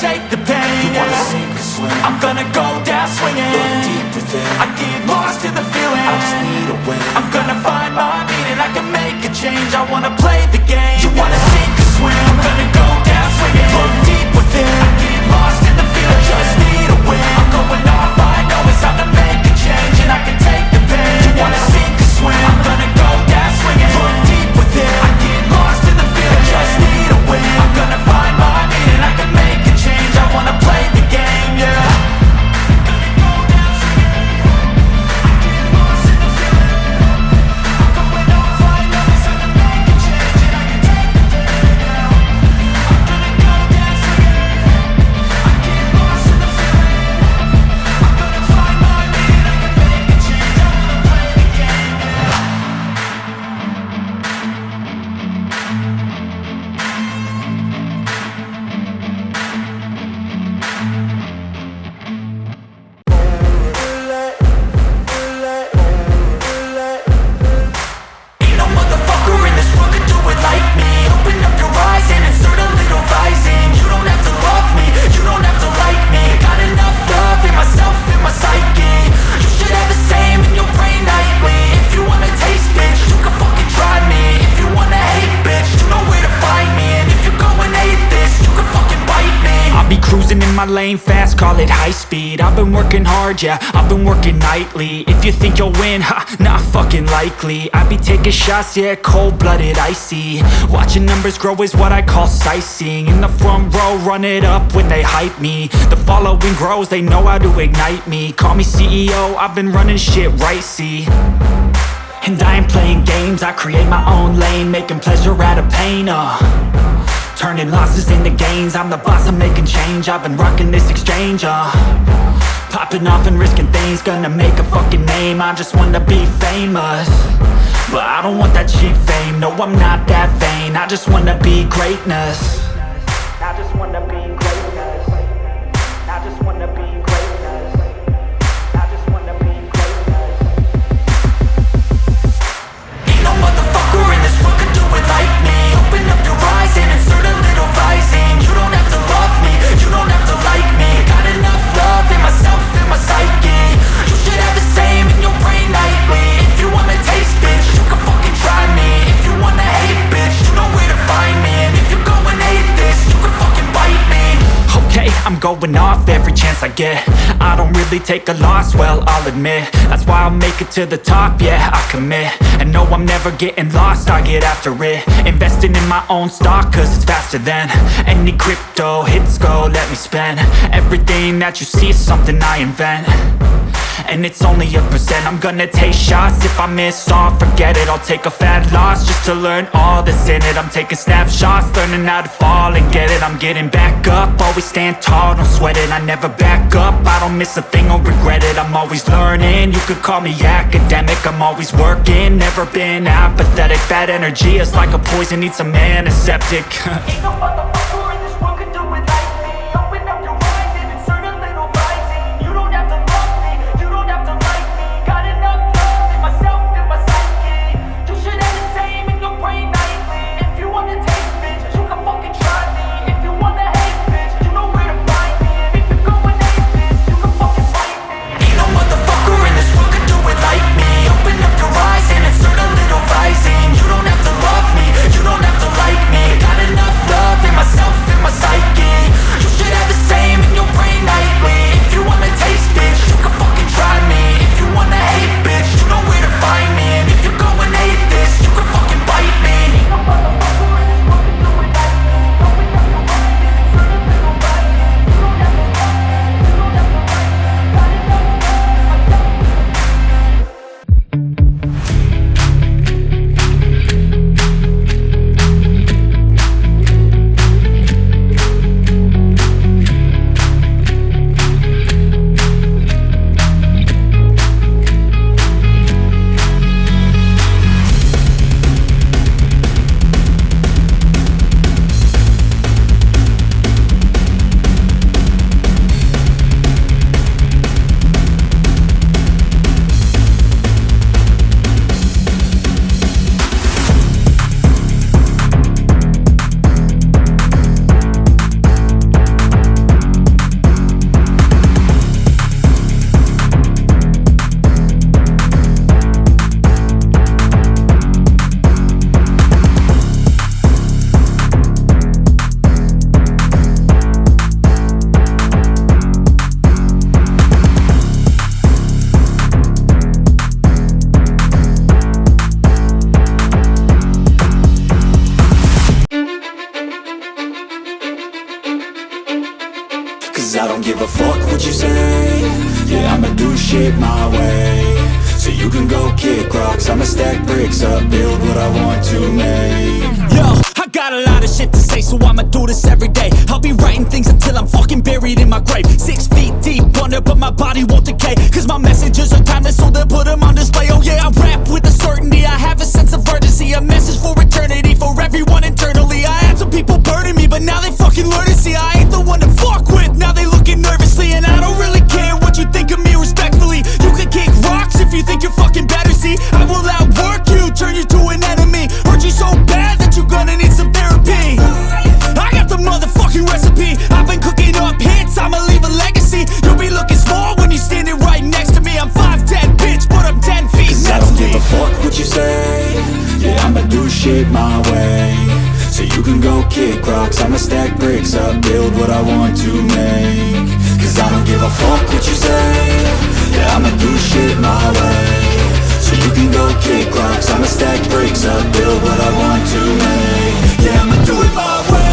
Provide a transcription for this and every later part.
take the pain. You wanna sink or swim, I'm gonna go down swinging. look deep within, I get lost in the feeling. I just need a win. I'm gonna find my meaning, I can make a change. I wanna play the game. You wanna sink or swim, I'm gonna go down swinging. Look deep within, I get lost in the feeling. I just need a win. I'm going off, I know it's time to make a change, and I can take the pain. You wanna sink or swim, I'm gonna go down swinging. Look deep within, I get lost in the feeling. I just need a win. I'm gonna find my meaning, I can make a change. I wanna play the game, yeah. Lane fast, call it high speed. I've been working hard, yeah, I've been working nightly. If you think you'll win, ha, not fucking likely. I be taking shots, yeah, cold-blooded, icy. Watching numbers grow is what I call sightseeing. In the front row, run it up when they hype me. The following grows, they know how to ignite me. Call me CEO, I've been running shit right, see. And I ain't playing games, I create my own lane, making pleasure out of pain, turning losses into gains. I'm the boss, I'm making change. I've been rocking this exchange, popping off and risking things. Gonna make a fucking name, I just wanna be famous. But I don't want that cheap fame, no I'm not that vain. I just wanna be greatness. I just wanna be greatness. I just wanna be greatness. I just wanna be greatness. Ain't no motherfucker in this world could do it like me. Open up your eyes and insert a little rising. You don't have to love me, you don't have to like me. Got enough love in myself, in my psyche. You should have the same in your brain nightly. If you wanna taste, bitch, you can fucking try me. If you wanna hate, bitch, you know where to find me. And if you go and hate this, you can fucking bite me. Okay, I'm going off every chance I get. I don't really take a loss, well, I'll admit. That's why I'll make it to the top, yeah, I commit. And no, I'm never getting lost, I get after it. Investing in my own stock, cause it's faster than any crypto hits go, let me spend. Everything that you see is something I invent. And it's only a percent. I'm gonna take shots. If I miss all, forget it. I'll take a fat loss just to learn all that's in it. I'm taking snapshots, learning how to fall and get it. I'm getting back up, always stand tall, don't sweat it. I never back up, I don't miss a thing or regret it. I'm always learning, you could call me academic. I'm always working, never been apathetic. Bad energy is like a poison, needs some antiseptic. Ain't no motherfucker in this world could do it like me. Open up your eyes and insert a little rising. You don't have to love me, you don't have to like me. Got enough love in myself, in my psyche. You should have the same in your brain nightly. If you wanna taste, bitch, you can fucking try me. If you wanna hate, bitch, you know where to find me. And if you go and hate this, you can fucking fight me. Ain't no motherfucker in this world could do it like me. Open up your eyes and insert a little rising. You don't have to love me, you don't have to like me. Got enough love in what you say. Yeah, I'ma do shit my way. So you can go kick rocks, I'ma stack bricks up, build what I want to make. Yo, I got a lot of shit to say, so I'ma do this every day. I'll be writing things until I'm fucking buried in my grave. 6 feet deep under, but my body won't decay, cause my messages are timeless, so they'll put them on display. Oh yeah, I rap with a certainty, I have a sense of urgency, a message for eternity, for everyone internally. I had some people burning me, but now they fucking learn to see I ain't the one to fuck with, now they looking nervously. And I don't really care what you think of me, respectfully. You can kick rocks if you think you're fucking better, see I will outwork you, turn you to an enemy, hurt you so bad that you're gonna need some therapy. I got the motherfucking recipe, I've been cooking up hits, I'ma leave a legacy. You'll be looking small when you're standing right next to me. I'm 5'10", bitch, but I'm 10 feet Cause I don't give a fuck what you say. Yeah, I'ma do shit my way. So you can go kick rocks, I'ma stack bricks up, build what I want to make. Cause I don't give a fuck what you say. Yeah, I'ma do shit my way. So you can go kick rocks, I'ma stack bricks up, build what I want to make. Yeah, I'ma do it my way.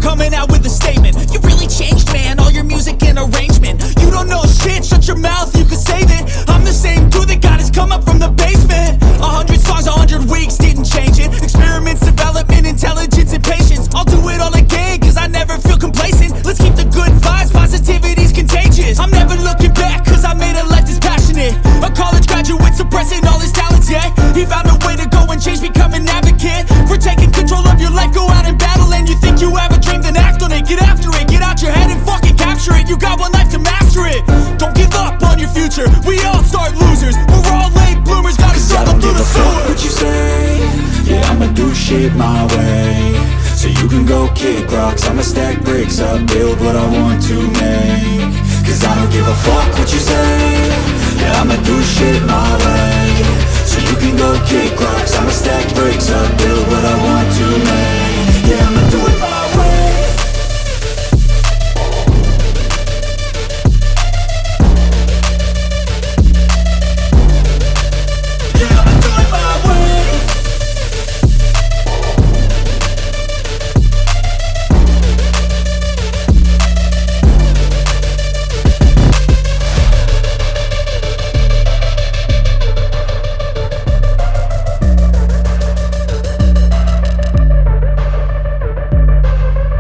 Coming out with a statement. You really changed, man, all your music and arrangement. You don't know shit, shut your mouth, you can save it. I'm the same dude that got his come up from the basement. 100 songs, 100 weeks, didn't change it. Experiments, development, intelligence, and patience. I'll do it all again, cause I never feel complacent. Let's keep the good vibes, positivity's contagious. I'm never looking back, cause I made a life that's passionate. A college graduate suppressing all his talents, yeah. He found a way to go and change, become an advocate. For taking control of your life, go out and battle. And you think you have a dream, then act on it, get after it, get out your head and fucking capture it. You got one life to master it. Don't give up on your future. We all start losers. We're all late bloomers. Gotta struggle through the sewer. What you say? Yeah, I'ma do shit my way. So you can go kick rocks, I'ma stack bricks up, build what I want to make. Cause I don't give a fuck what you say. Yeah, I'ma do shit my way.